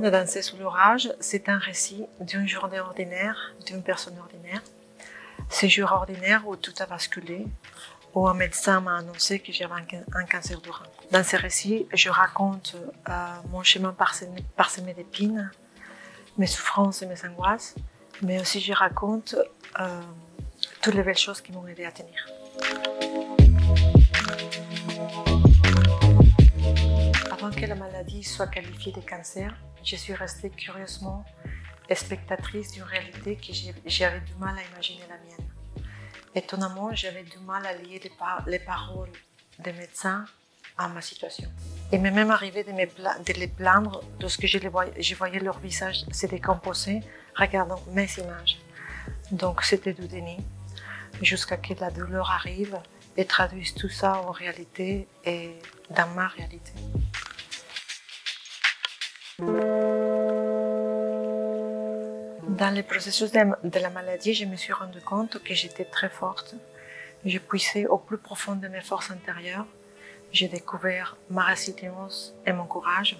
de Danser sous l'orage, c'est un récit d'une journée ordinaire, d'une personne ordinaire. Ces jours ordinaires où tout a basculé, où un médecin m'a annoncé que j'avais un cancer du rein. Dans ces récits, je raconte mon chemin parsemé d'épines, mes souffrances et mes angoisses, mais aussi je raconte toutes les belles choses qui m'ont aidé à tenir. Avant que la maladie soit qualifiée de cancer, je suis restée curieusement spectatrice d'une réalité que j'avais du mal à imaginer la mienne. Étonnamment, j'avais du mal à lier les paroles des médecins à ma situation. Il m'est même arrivé de les plaindre lorsque je voyais leur visage se décomposer regardant mes images. Donc c'était du déni, jusqu'à ce que la douleur arrive et traduise tout ça en réalité et dans ma réalité. Dans le processus de la maladie, je me suis rendu compte que j'étais très forte. Je puisais au plus profond de mes forces intérieures. J'ai découvert ma résilience et mon courage.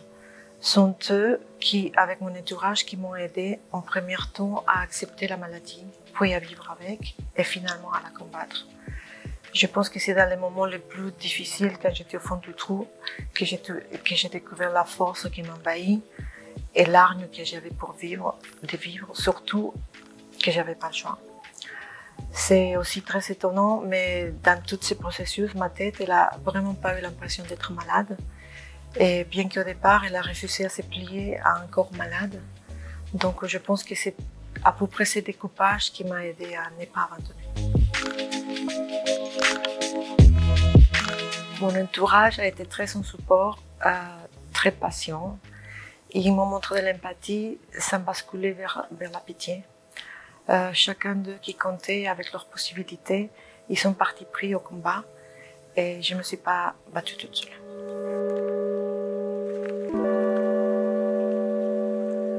Sont eux qui, avec mon entourage, qui m'ont aidé en premier temps à accepter la maladie, puis à vivre avec et finalement à la combattre. Je pense que c'est dans les moments les plus difficiles, quand j'étais au fond du trou, que j'ai découvert la force qui m'envahit et l'arme que j'avais pour vivre, surtout que j'avais pas le choix. C'est aussi très étonnant, mais dans tous ces processus, ma tête, elle a vraiment pas eu l'impression d'être malade. Et bien qu'au départ, elle a refusé à se plier à un corps malade. Donc je pense que c'est à peu près ce découpage qui m'a aidé à ne pas abandonner. Mon entourage a été très en support, très patient. Ils m'ont montré de l'empathie sans basculer vers la pitié. Chacun d'eux qui comptait avec leurs possibilités, ils sont partis pris au combat et je ne me suis pas battue toute seule.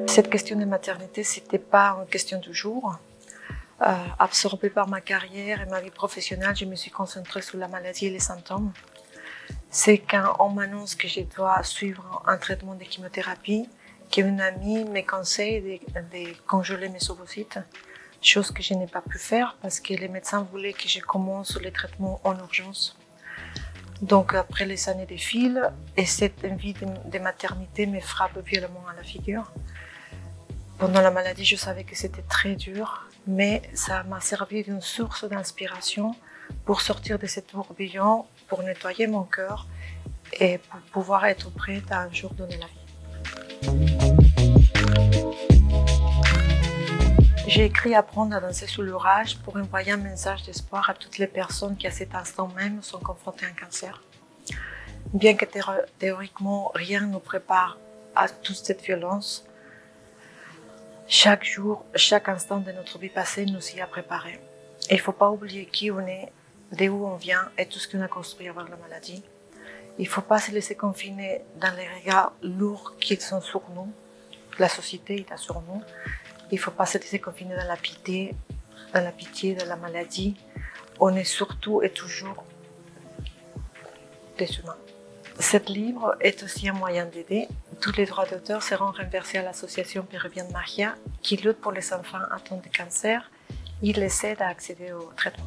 Cette question de maternité, ce n'était pas une question du jour. Absorbée par ma carrière et ma vie professionnelle, je me suis concentrée sur la maladie et les symptômes. C'est quand on m'annonce que je dois suivre un traitement de chimiothérapie qu'une amie me conseille de congeler mes ovocytes, chose que je n'ai pas pu faire parce que les médecins voulaient que je commence les traitements en urgence. Donc après les années de fil, et cette envie de maternité me frappe violemment à la figure. Pendant la maladie, je savais que c'était très dur, mais ça m'a servi d'une source d'inspiration pour sortir de cet tourbillon, pour nettoyer mon cœur et pour pouvoir être prête à un jour donner la vie. J'ai écrit Apprendre à danser sous l'orage pour envoyer un message d'espoir à toutes les personnes qui à cet instant même sont confrontées à un cancer. Bien que théoriquement rien ne nous prépare à toute cette violence, chaque jour, chaque instant de notre vie passée nous y a préparé. Il ne faut pas oublier qui on est, d'où on vient et tout ce qu'on a construit avec la maladie. Il ne faut pas se laisser confiner dans les regards lourds qui sont sur nous. La société est sur nous. Il ne faut pas se laisser confiner dans la pitié, de la maladie. On est surtout et toujours des humains. Ce livre est aussi un moyen d'aider. Tous les droits d'auteur seront reversés à l'association péruvienne Magia qui lutte pour les enfants atteints de cancer. Il les aide à accéder au traitement.